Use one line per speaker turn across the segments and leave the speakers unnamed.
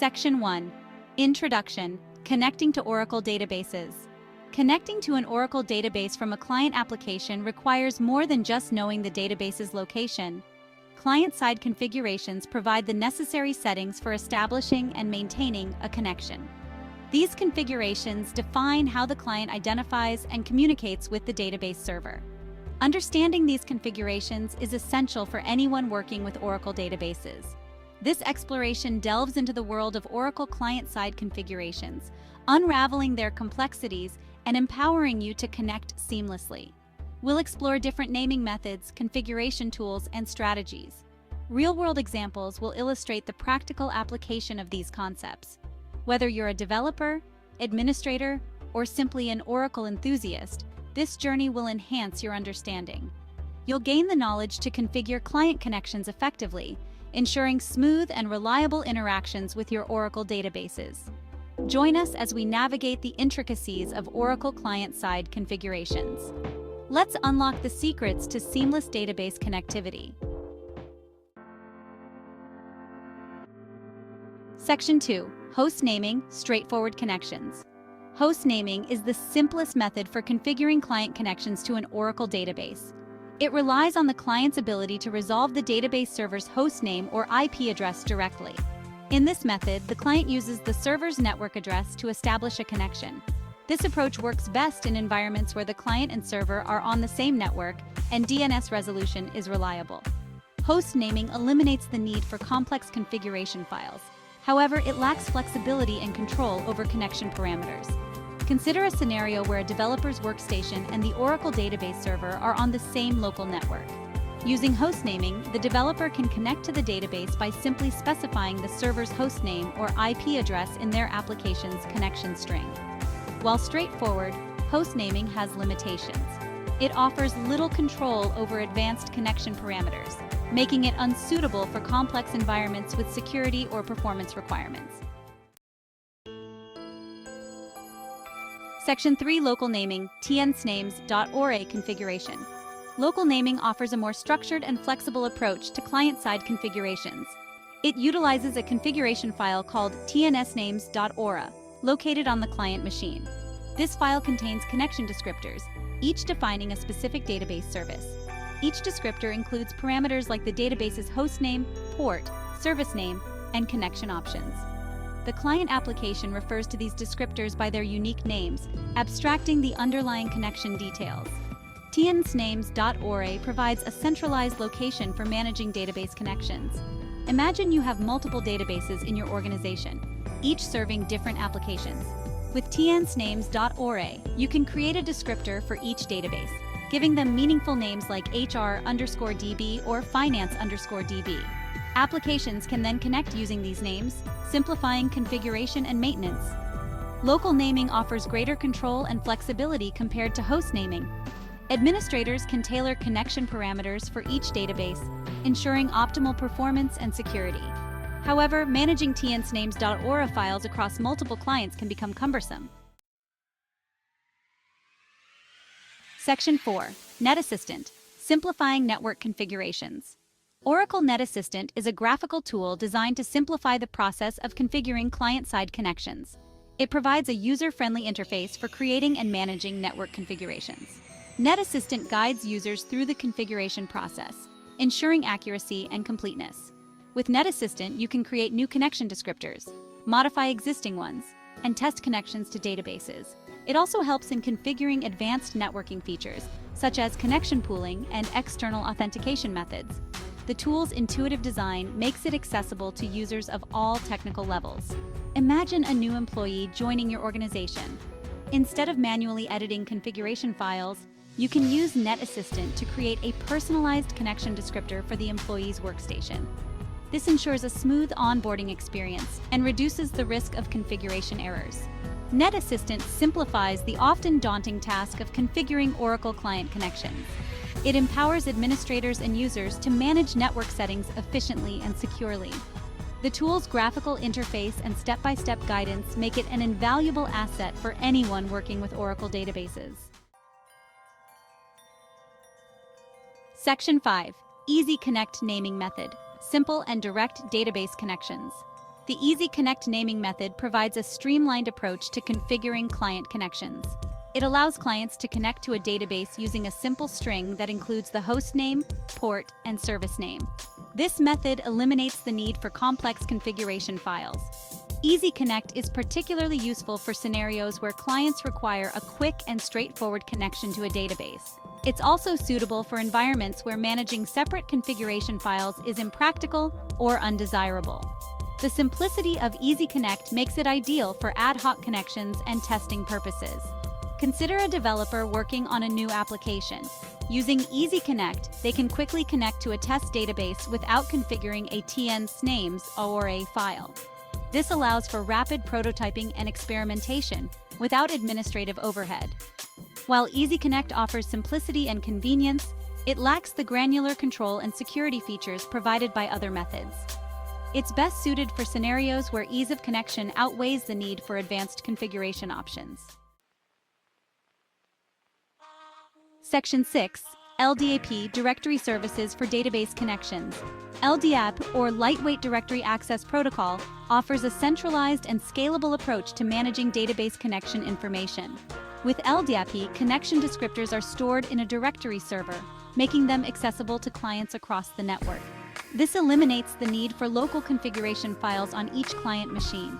Section 1. Introduction: Connecting to Oracle Databases. Connecting to an Oracle database from a client application requires more than just knowing the database's location. Client-side configurations provide the necessary settings for establishing and maintaining a connection. These configurations define how the client identifies and communicates with the database server. Understanding these configurations is essential for anyone working with Oracle databases. This exploration delves into the world of Oracle client-side configurations, unraveling their complexities and empowering you to connect seamlessly. We'll explore different naming methods, configuration tools, and strategies. Real-world examples will illustrate the practical application of these concepts. Whether you're a developer, administrator, or simply an Oracle enthusiast, this journey will enhance your understanding. You'll gain the knowledge to configure client connections effectively, ensuring smooth and reliable interactions with your Oracle databases. Join us as we navigate the intricacies of Oracle client-side configurations. Let's unlock the secrets to seamless database connectivity. Section 2. Host naming: Straightforward connections. Host naming is the simplest method for configuring client connections to an Oracle database. It relies on the client's ability to resolve the database server's host name or IP address directly. In this method, the client uses the server's network address to establish a connection. This approach works best in environments where the client and server are on the same network and DNS resolution is reliable. Host naming eliminates the need for complex configuration files. However, it lacks flexibility and control over connection parameters. Consider a scenario where a developer's workstation and the Oracle database server are on the same local network. Using host naming, the developer can connect to the database by simply specifying the server's host name or IP address in their application's connection string. While straightforward, host naming has limitations. It offers little control over advanced connection parameters, making it unsuitable for complex environments with security or performance requirements. Section 3. Local naming: TNSNAMES.ORA configuration. Local naming offers a more structured and flexible approach to client-side configurations. It utilizes a configuration file called TNSNAMES.ORA, located on the client machine. This file contains connection descriptors, each defining a specific database service. Each descriptor includes parameters like the database's host name, port, service name, and connection options. The client application refers to these descriptors by their unique names, abstracting the underlying connection details. TNSNAMES.ORA provides a centralized location for managing database connections. Imagine you have multiple databases in your organization, each serving different applications. With TNSNAMES.ORA, you can create a descriptor for each database, giving them meaningful names like HR_DB or Finance_DB. Applications can then connect using these names, simplifying configuration and maintenance. Local naming offers greater control and flexibility compared to host naming. Administrators can tailor connection parameters for each database, ensuring optimal performance and security. However, managing TNSNAMES.ORA files across multiple clients can become cumbersome. Section 4. NetAssistant: Simplifying Network Configurations. Oracle NetAssistant is a graphical tool designed to simplify the process of configuring client-side connections. It provides a user-friendly interface for creating and managing network configurations. NetAssistant guides users through the configuration process, ensuring accuracy and completeness. With NetAssistant, you can create new connection descriptors, modify existing ones, and test connections to databases. It also helps in configuring advanced networking features, such as connection pooling and external authentication methods. The tool's intuitive design makes it accessible to users of all technical levels. Imagine a new employee joining your organization. Instead of manually editing configuration files, you can use NetAssistant to create a personalized connection descriptor for the employee's workstation. This ensures a smooth onboarding experience and reduces the risk of configuration errors. NetAssistant simplifies the often daunting task of configuring Oracle client connections. It empowers administrators and users to manage network settings efficiently and securely. The tool's graphical interface and step-by-step guidance make it an invaluable asset for anyone working with Oracle databases. Section 5. Easy Connect Naming Method: Simple and Direct Database Connections. The Easy Connect naming method provides a streamlined approach to configuring client connections. It allows clients to connect to a database using a simple string that includes the host name, port, and service name. This method eliminates the need for complex configuration files. Easy Connect is particularly useful for scenarios where clients require a quick and straightforward connection to a database. It's also suitable for environments where managing separate configuration files is impractical or undesirable. The simplicity of Easy Connect makes it ideal for ad hoc connections and testing purposes. Consider a developer working on a new application. Using Easy Connect, they can quickly connect to a test database without configuring a TN-SNAMES ORA file. This allows for rapid prototyping and experimentation without administrative overhead. While Easy Connect offers simplicity and convenience, it lacks the granular control and security features provided by other methods. It's best suited for scenarios where ease of connection outweighs the need for advanced configuration options. Section 6. LDAP Directory Services for Database Connections. LDAP, or Lightweight Directory Access Protocol, offers a centralized and scalable approach to managing database connection information. With LDAP, connection descriptors are stored in a directory server, making them accessible to clients across the network. This eliminates the need for local configuration files on each client machine.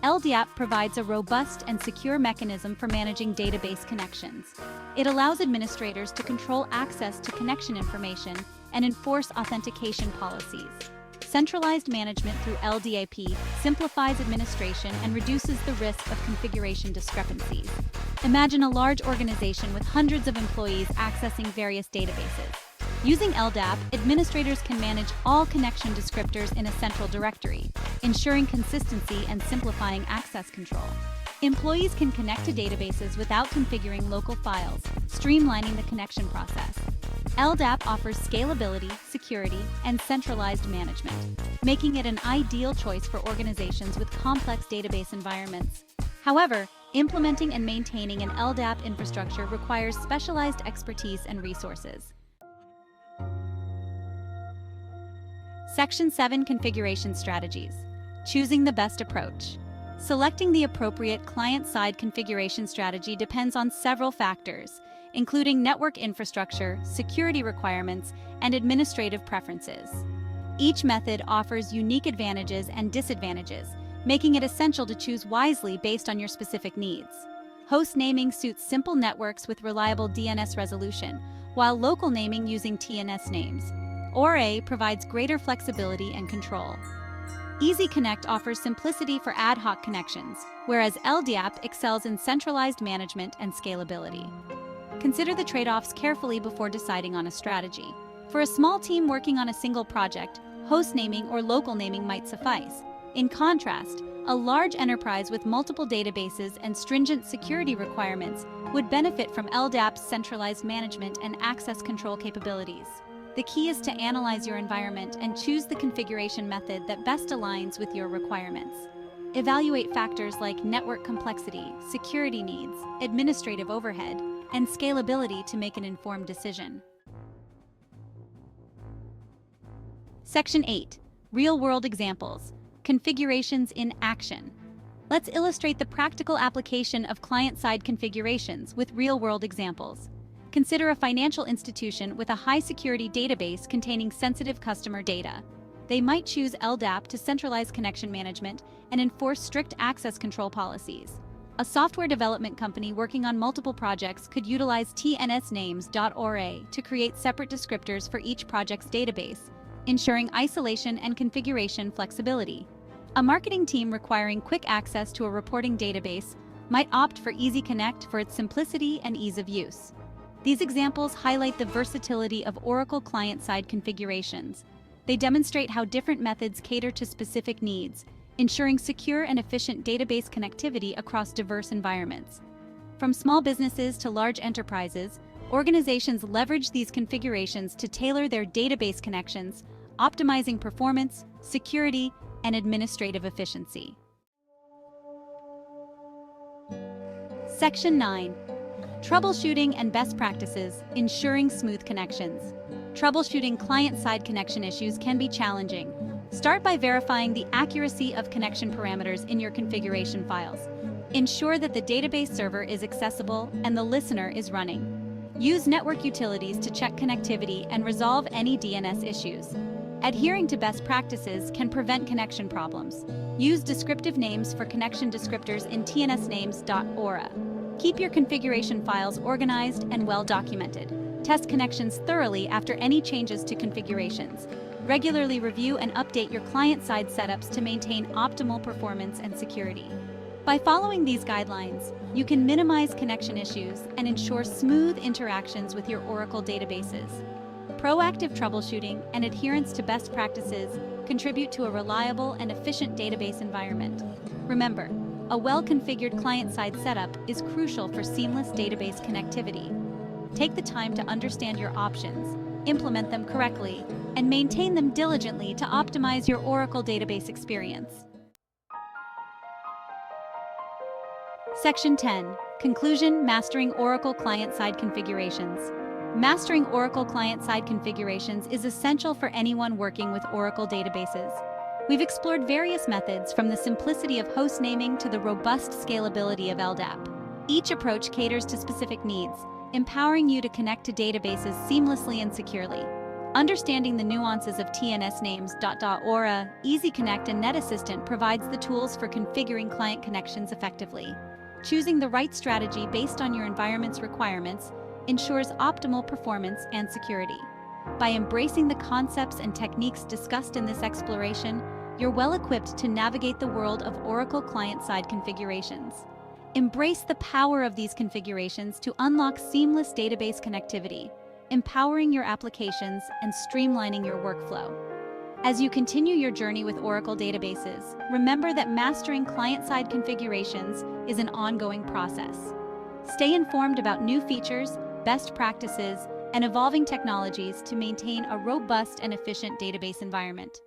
LDAP provides a robust and secure mechanism for managing database connections. It allows administrators to control access to connection information and enforce authentication policies. Centralized management through LDAP simplifies administration and reduces the risk of configuration discrepancies. Imagine a large organization with hundreds of employees accessing various databases. Using LDAP, administrators can manage all connection descriptors in a central directory, ensuring consistency and simplifying access control. Employees can connect to databases without configuring local files, streamlining the connection process. LDAP offers scalability, security, and centralized management, making it an ideal choice for organizations with complex database environments. However, implementing and maintaining an LDAP infrastructure requires specialized expertise and resources. Section 7. Configuration Strategies. Choosing the best approach. Selecting the appropriate client-side configuration strategy depends on several factors, including network infrastructure, security requirements, and administrative preferences. Each method offers unique advantages and disadvantages, making it essential to choose wisely based on your specific needs. Host naming suits simple networks with reliable DNS resolution, while local naming using TN-SNAMES. ORA provides greater flexibility and control. Easy Connect offers simplicity for ad hoc connections, whereas LDAP excels in centralized management and scalability. Consider the trade-offs carefully before deciding on a strategy. For a small team working on a single project, host naming or local naming might suffice. In contrast, a large enterprise with multiple databases and stringent security requirements would benefit from LDAP's centralized management and access control capabilities. The key is to analyze your environment and choose the configuration method that best aligns with your requirements. Evaluate factors like network complexity, security needs, administrative overhead, and scalability to make an informed decision. Section 8. Real-world examples. Configurations in action. Let's illustrate the practical application of client-side configurations with real-world examples. Consider a financial institution with a high-security database containing sensitive customer data. They might choose LDAP to centralize connection management and enforce strict access control policies. A software development company working on multiple projects could utilize TN-SNAMES.ORA to create separate descriptors for each project's database, ensuring isolation and configuration flexibility. A marketing team requiring quick access to a reporting database might opt for Easy Connect for its simplicity and ease of use. These examples highlight the versatility of Oracle client-side configurations. They demonstrate how different methods cater to specific needs, ensuring secure and efficient database connectivity across diverse environments. From small businesses to large enterprises, organizations leverage these configurations to tailor their database connections, optimizing performance, security, and administrative efficiency. Section 9. Troubleshooting and best practices, ensuring smooth connections. Troubleshooting client-side connection issues can be challenging. Start by verifying the accuracy of connection parameters in your configuration files. Ensure that the database server is accessible and the listener is running. Use network utilities to check connectivity and resolve any DNS issues. Adhering to best practices can prevent connection problems. Use descriptive names for connection descriptors in tnsnames.aura. Keep your configuration files organized and well documented. Test connections thoroughly after any changes to configurations. Regularly review and update your client-side setups to maintain optimal performance and security. By following these guidelines, you can minimize connection issues and ensure smooth interactions with your Oracle databases. Proactive troubleshooting and adherence to best practices contribute to a reliable and efficient database environment. Remember, a well-configured client-side setup is crucial for seamless database connectivity. Take the time to understand your options, implement them correctly, and maintain them diligently to optimize your Oracle database experience. Section 10. Conclusion: Mastering Oracle Client-Side Configurations. Mastering Oracle client-side configurations is essential for anyone working with Oracle databases. We've explored various methods, from the simplicity of host naming to the robust scalability of LDAP. Each approach caters to specific needs, empowering you to connect to databases seamlessly and securely. Understanding the nuances of tnsnames.aura, EasyConnect, and NetAssistant provides the tools for configuring client connections effectively. Choosing the right strategy based on your environment's requirements ensures optimal performance and security. By embracing the concepts and techniques discussed in this exploration, you're well equipped to navigate the world of Oracle client-side configurations. Embrace the power of these configurations to unlock seamless database connectivity, empowering your applications and streamlining your workflow. As you continue your journey with Oracle databases, remember that mastering client-side configurations is an ongoing process. Stay informed about new features, best practices, and evolving technologies to maintain a robust and efficient database environment.